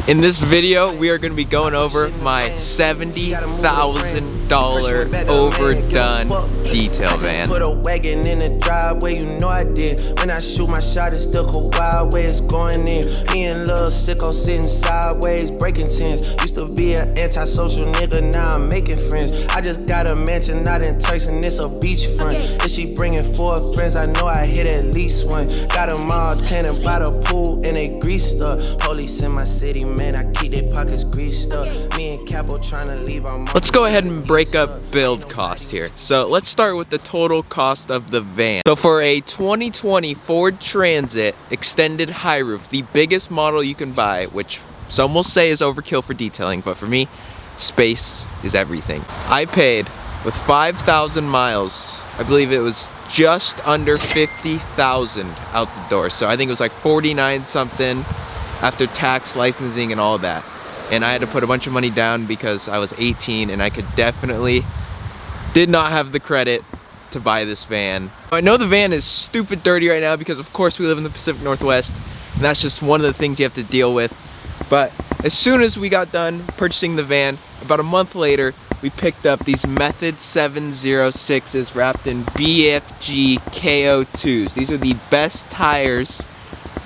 In this video, we are going to be going over my $70,000 overdone detail van. Put a wagon in the driveway, you know I did. When I shoot my shot, it's still a wild way it's going in. Me and Lil Sicko sitting sideways, breaking tens. Used to be an antisocial nigga, now I'm making friends. I just got a mansion out in Turks and it's a beachfront. If she bringing 4 friends, I know I hit at least one. Got them all tanning by the pool and they greased up. Police in my city, man, I keep their pockets greased up. Me and Capo trying to leave our. Let's go ahead and break up build cost here. So let's start with the total cost of the van. So for a 2020 Ford Transit extended high roof, the biggest model you can buy, which some will say is overkill for detailing, but for me, space is everything. I paid with 5,000 miles, I believe it was just under 50,000 out the door. So I think it was like 49 something after tax, licensing, and all that. And I had to put a bunch of money down because I was 18 and I did not have the credit to buy this van. I know the van is stupid dirty right now because of course we live in the Pacific Northwest and that's just one of the things you have to deal with. But as soon as we got done purchasing the van, about a month later, we picked up these Method 706s wrapped in BFG KO2s. These are the best tires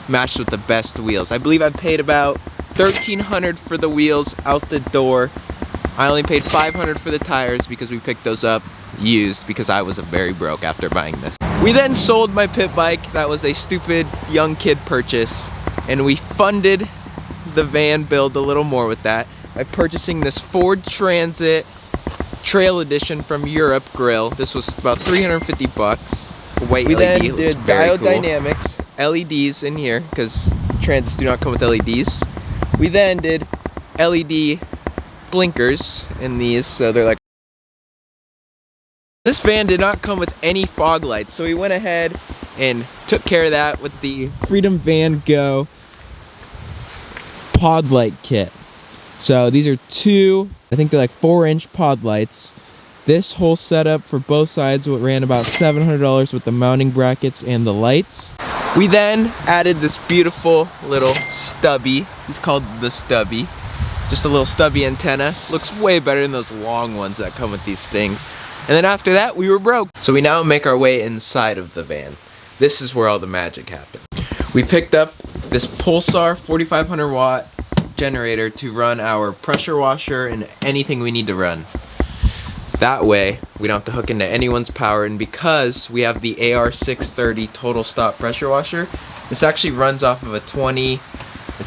matched with the best wheels. I believe I paid about $1,300 for the wheels out the door. I only paid $500 for the tires because we picked those up used because I was very broke after buying this. We then sold my pit bike. That was a stupid young kid purchase, and we funded the van build a little more with that by purchasing this Ford Transit Trail Edition from Europe grill. This was about 350 bucks. White We LED. then did Biodynamics LEDs in here because Transits do not come with LEDs. We then did LED blinkers in these, so they're like. This van did not come with any fog lights, so we went ahead and took care of that with the Freedom Van Go pod light kit. So these are two, I think they're like 4-inch pod lights. This whole setup for both sides ran about $700 with the mounting brackets and the lights. We then added this beautiful little stubby. He's called the Stubby. Just a little stubby antenna. Looks way better than those long ones that come with these things. And then after that, we were broke. So we now make our way inside of the van. This is where all the magic happened. We picked up this Pulsar 4,500 watt generator to run our pressure washer and anything we need to run. That way, we don't have to hook into anyone's power, and because we have the AR630 total stop pressure washer, this actually runs off of it's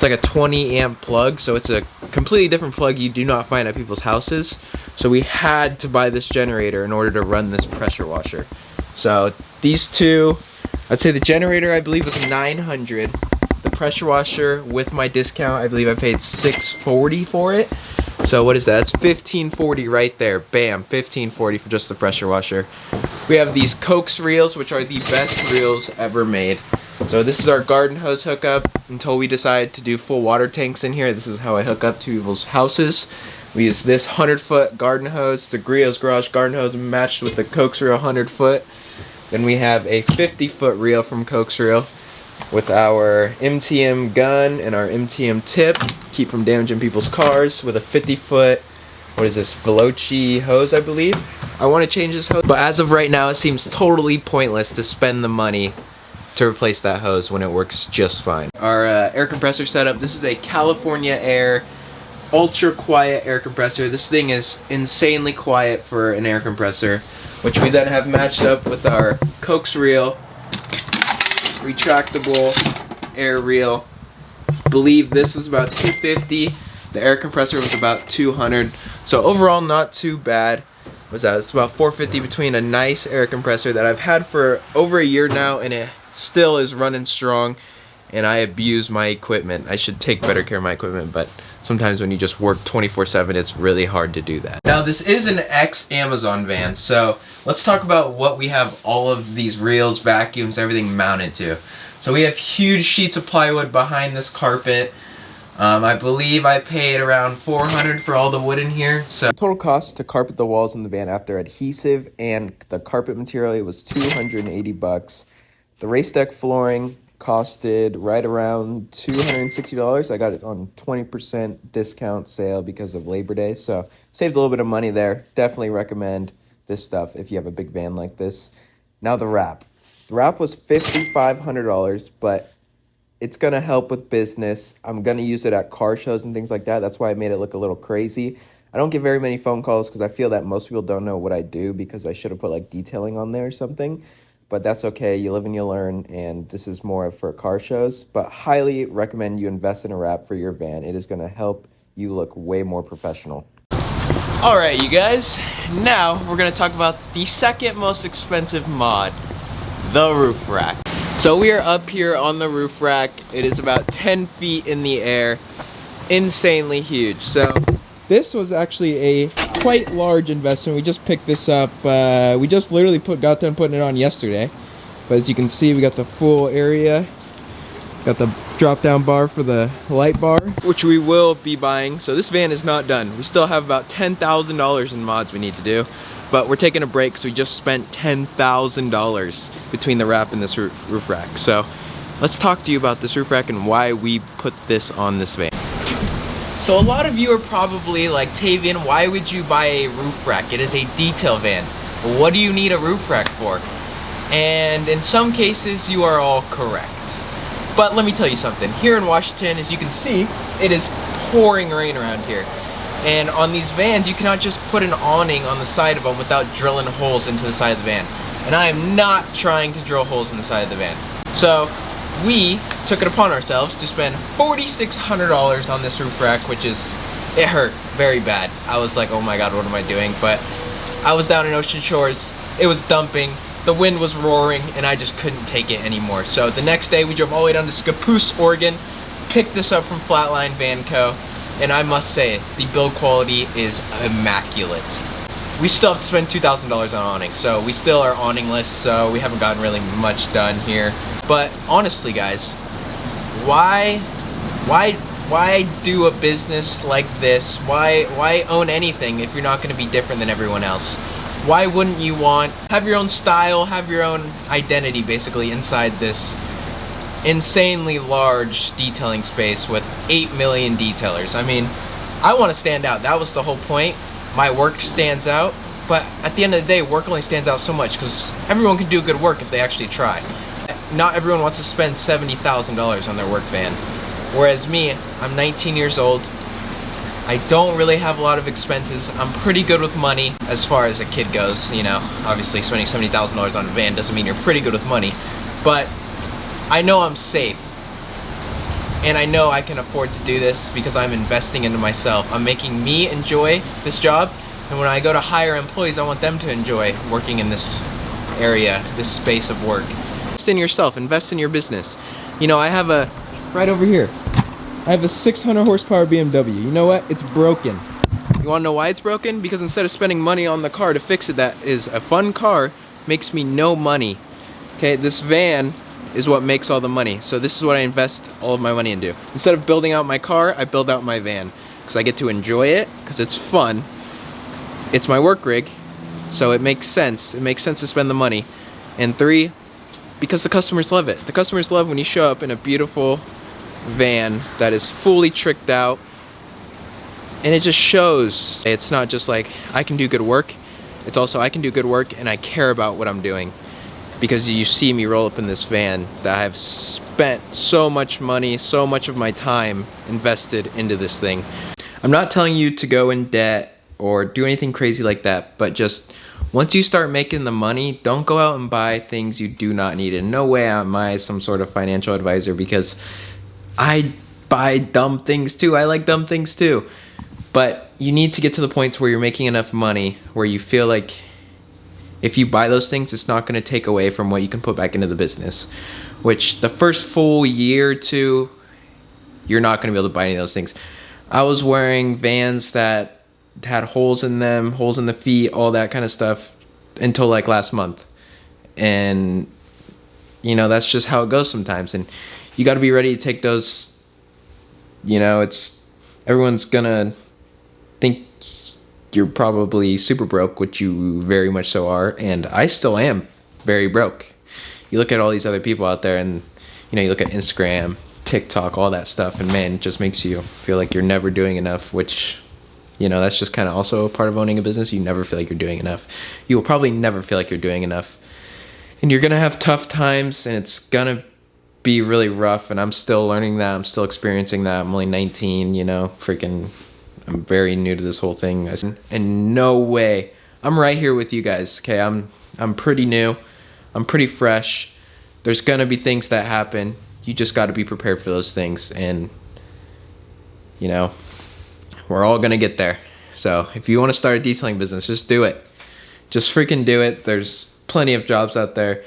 like a 20 amp plug, so it's a completely different plug you do not find at people's houses. So we had to buy this generator in order to run this pressure washer. So these two, I'd say the generator I believe was $900. The pressure washer with my discount, I believe I paid $640 for it. So what is that? It's $1,540 right there. Bam, $1,540 for just the pressure washer. We have these Coax reels, which are the best reels ever made. So this is our garden hose hookup until we decide to do full water tanks in here. This is how I hook up to people's houses. We use this 100-foot garden hose, the Griot's Garage garden hose matched with the Coax reel 100-foot. Then we have a 50-foot reel from Coax reel with our MTM gun and our MTM tip, keep from damaging people's cars, with a 50-foot, what is this, Veloci hose, I believe. I want to change this hose, but as of right now, it seems totally pointless to spend the money to replace that hose when it works just fine. Our air compressor setup, this is a California Air ultra quiet air compressor. This thing is insanely quiet for an air compressor, which we then have matched up with our Coax reel, retractable air reel. Believe this was about $250. The air compressor was about $200. So overall, not too bad. What's that? It's about $450 between a nice air compressor that I've had for over a year now, and it still is running strong. And I abuse my equipment. I should take better care of my equipment, but sometimes when you just work 24/7, it's really hard to do that. Now this is an ex-Amazon van, so let's talk about what we have all of these reels, vacuums, everything mounted to. So we have huge sheets of plywood behind this carpet. I believe I paid around $400 for all the wood in here. So total cost to carpet the walls in the van after adhesive and the carpet material, it was $280. The race deck flooring costed right around $260. I got it on 20% discount sale because of Labor Day, so saved a little bit of money there. Definitely recommend this stuff if you have a big van like this. Now the wrap. The wrap was $5,500, but it's going to help with business. I'm going to use it at car shows and things like that. That's why I made it look a little crazy. I don't get very many phone calls because I feel that most people don't know what I do because I should have put like detailing on there or something. But that's okay. You live and you learn, and this is more for car shows. But highly recommend you invest in a wrap for your van. It is going to help you look way more professional. All right, you guys. Now we're gonna talk about the second most expensive mod, the roof rack. So we are up here on the roof rack. It is about 10 feet in the air, insanely huge. So this was actually a quite large investment. We just picked this up. We just literally got done putting it on yesterday. But as you can see, we got the full area. Got the drop down bar for the light bar, which we will be buying. So this van is not done. We still have about $10,000 in mods we need to do. But we're taking a break because we just spent $10,000 between the wrap and this roof rack. So let's talk to you about this roof rack and why we put this on this van. So a lot of you are probably like, Tavian, why would you buy a roof rack? It is a detail van. Well, what do you need a roof rack for? And in some cases, you are all correct. But let me tell you something. Here in Washington, as you can see, it is pouring rain around here. And on these vans, you cannot just put an awning on the side of them without drilling holes into the side of the van. And I am not trying to drill holes in the side of the van. So we took it upon ourselves to spend $4,600 on this roof rack, which is, it hurt very bad. I was like, oh my God, what am I doing? But I was down in Ocean Shores, it was dumping, the wind was roaring, and I just couldn't take it anymore. So the next day we drove all the way down to Scappoose, Oregon, picked this up from Flatline Van Co., and I must say, the build quality is immaculate. We still have to spend $2,000 on awning, so we still are awningless, so we haven't gotten really much done here. But honestly, guys, why do a business like this? Why own anything if you're not going to be different than everyone else? Why wouldn't you have your own style, have your own identity basically inside this insanely large detailing space with 8 million detailers? I mean, I want to stand out. That was the whole point. My work stands out, but at the end of the day, work only stands out so much because everyone can do good work if they actually try. Not everyone wants to spend $70,000 on their work van. Whereas me, I'm 19 years old. I don't really have a lot of expenses. I'm pretty good with money as far as a kid goes. You know, obviously spending $70,000 on a van doesn't mean you're pretty good with money, but I know I'm safe. And I know I can afford to do this because I'm investing into myself. I'm making me enjoy this job. And when I go to hire employees, I want them to enjoy working in this area, this space of work. Invest in yourself, invest in your business. You know, I have right over here, I have a 600 horsepower BMW. You know what? It's broken. You wanna know why it's broken? Because instead of spending money on the car to fix it, that is a fun car, makes me no money. Okay, this van is what makes all the money. So this is what I invest all of my money into. Instead of building out my car, I build out my van because I get to enjoy it, because it's fun. It's my work rig, so it makes sense. It makes sense to spend the money. And 3, because the customers love it. The customers love when you show up in a beautiful van that is fully tricked out, and it just shows. It's not just like I can do good work, it's also I can do good work and I care about what I'm doing, because you see me roll up in this van that I've spent so much money, so much of my time invested into this thing. I'm not telling you to go in debt or do anything crazy like that, but just once you start making the money, don't go out and buy things you do not need. In no way am I some sort of financial advisor, because I buy dumb things too. I like dumb things too. But you need to get to the point where you're making enough money where you feel like if you buy those things, it's not going to take away from what you can put back into the business. Which the first full year or two, you're not going to be able to buy any of those things. I was wearing Vans that had holes in them, holes in the feet, all that kind of stuff until like last month. And you know, that's just how it goes sometimes. And you got to be ready to take those, you know, everyone's gonna think you're probably super broke, which you very much so are, and I still am very broke. You look at all these other people out there and, you know, you look at Instagram, TikTok, all that stuff, and man, it just makes you feel like you're never doing enough, which, you know, that's just kind of also a part of owning a business. You never feel like you're doing enough. You will probably never feel like you're doing enough. And you're going to have tough times, and it's going to be really rough, and I'm still learning that. I'm still experiencing that. I'm only 19, you know, I'm very new to this whole thing. And no way. I'm right here with you guys, okay? I'm pretty new. I'm pretty fresh. There's going to be things that happen. You just got to be prepared for those things, and, you know, we're all going to get there. So if you want to start a detailing business, just do it. Just freaking do it. There's plenty of jobs out there,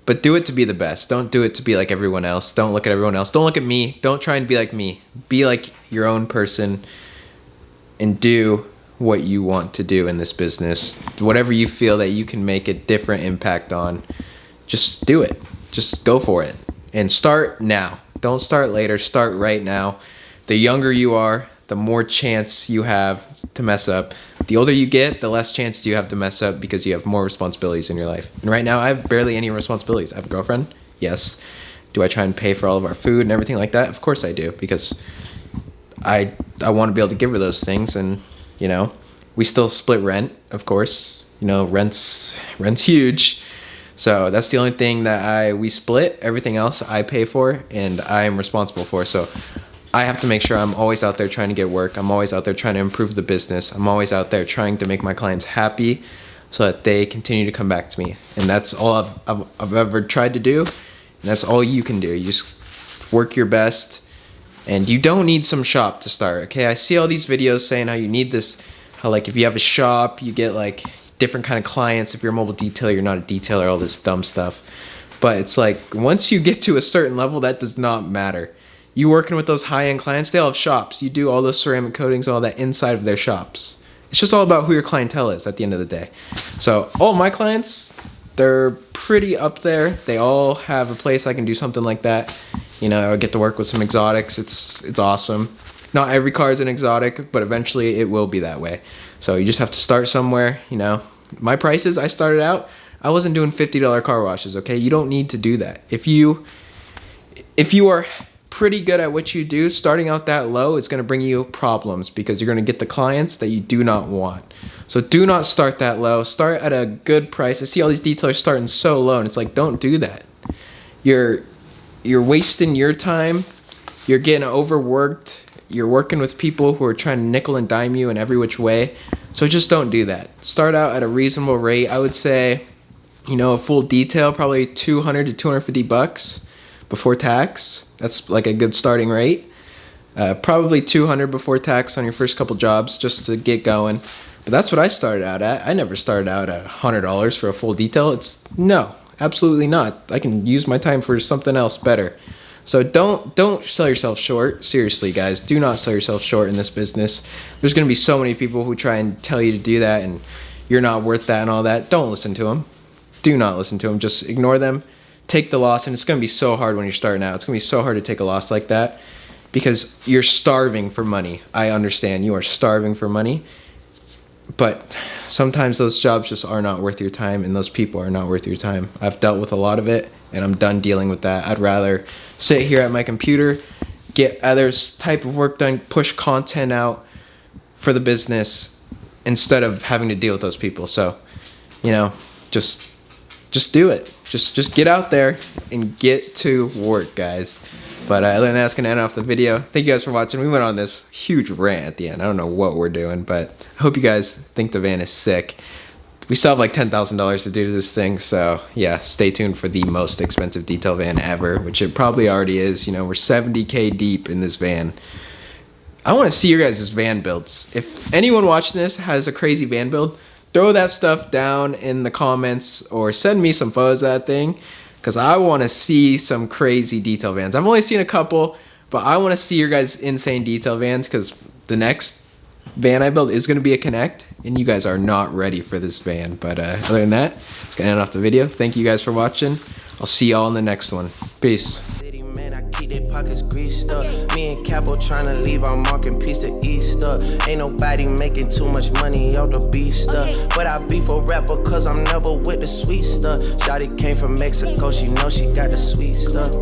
but do it to be the best. Don't do it to be like everyone else. Don't look at everyone else. Don't look at me. Don't try and be like me. Be like your own person and do what you want to do in this business. Whatever you feel that you can make a different impact on, just do it. Just go for it. And start now. Don't start later. Start right now. The younger you are, the more chance you have to mess up. The older you get, the less chance you have to mess up because you have more responsibilities in your life. And right now, I have barely any responsibilities. I have a girlfriend. Yes. Do I try and pay for all of our food and everything like that? Of course I do, because I want to be able to give her those things. And, you know, we still split rent, of course. You know, rent's huge. So that's the only thing that we split. Everything else I pay for and I am responsible for. So I have to make sure I'm always out there trying to get work. I'm always out there trying to improve the business. I'm always out there trying to make my clients happy so that they continue to come back to me. And that's all I've ever tried to do. And that's all you can do. You just work your best. And you don't need some shop to start, okay? I see all these videos saying how you need this, how like if you have a shop, you get like different kind of clients. If you're a mobile detailer, you're not a detailer, all this dumb stuff. But it's like once you get to a certain level, that does not matter. You working with those high-end clients, they all have shops. You do all those ceramic coatings, all that inside of their shops. It's just all about who your clientele is at the end of the day. So all my clients, they're pretty up there. They all have a place I can do something like that. You know, I get to work with some exotics. It's awesome. Not every car is an exotic, but eventually it will be that way. So you just have to start somewhere, you know. My prices, I started out, I wasn't doing $50 car washes, okay? You don't need to do that. If you are pretty good at what you do, starting out that low is going to bring you problems because you're going to get the clients that you do not want. So do not start that low. Start at a good price. I see all these detailers starting so low, and it's like, don't do that. You're wasting your time. You're getting overworked. You're working with people who are trying to nickel and dime you in every which way. So just don't do that. Start out at a reasonable rate. I would say, you know, a full detail, probably $200 to $250 before tax. That's like a good starting rate. Probably $200 before tax on your first couple jobs just to get going. But that's what I started out at. I never started out at $100 for a full detail. No, absolutely not. I can use my time for something else better. So don't sell yourself short. Seriously, guys, do not sell yourself short in this business. There's going to be so many people who try and tell you to do that and you're not worth that and all that. Don't listen to them. Do not listen to them. Just ignore them. Take the loss, and it's going to be so hard when you're starting out. It's going to be so hard to take a loss like that because you're starving for money. I understand you are starving for money, but sometimes those jobs just are not worth your time, and those people are not worth your time. I've dealt with a lot of it, and I'm done dealing with that. I'd rather sit here at my computer, get other type of work done, push content out for the business instead of having to deal with those people. So, you know, just do it. Just get out there and get to work, guys. But other than that, that's going to end off the video. Thank you guys for watching. We went on this huge rant at the end. I don't know what we're doing, but I hope you guys think the van is sick. We still have like $10,000 to do to this thing, so yeah, stay tuned for the most expensive detail van ever, which it probably already is. You know, we're $70K deep in this van. I want to see your guys' van builds. If anyone watching this has a crazy van build, throw that stuff down in the comments or send me some photos of that thing because I want to see some crazy detail vans. I've only seen a couple, but I want to see your guys' insane detail vans because the next van I build is going to be a Connect, and you guys are not ready for this van. But other than that, it's going to end off the video. Thank you guys for watching. I'll see y'all in the next one. Peace. Their pockets greased up. Me and Capo trying to leave our marking piece to Easter. Ain't nobody making too much money out the beef stuff. But I beef a rapper cause I'm never with the sweet stuff. Shawty came from Mexico, she know she got the sweet stuff.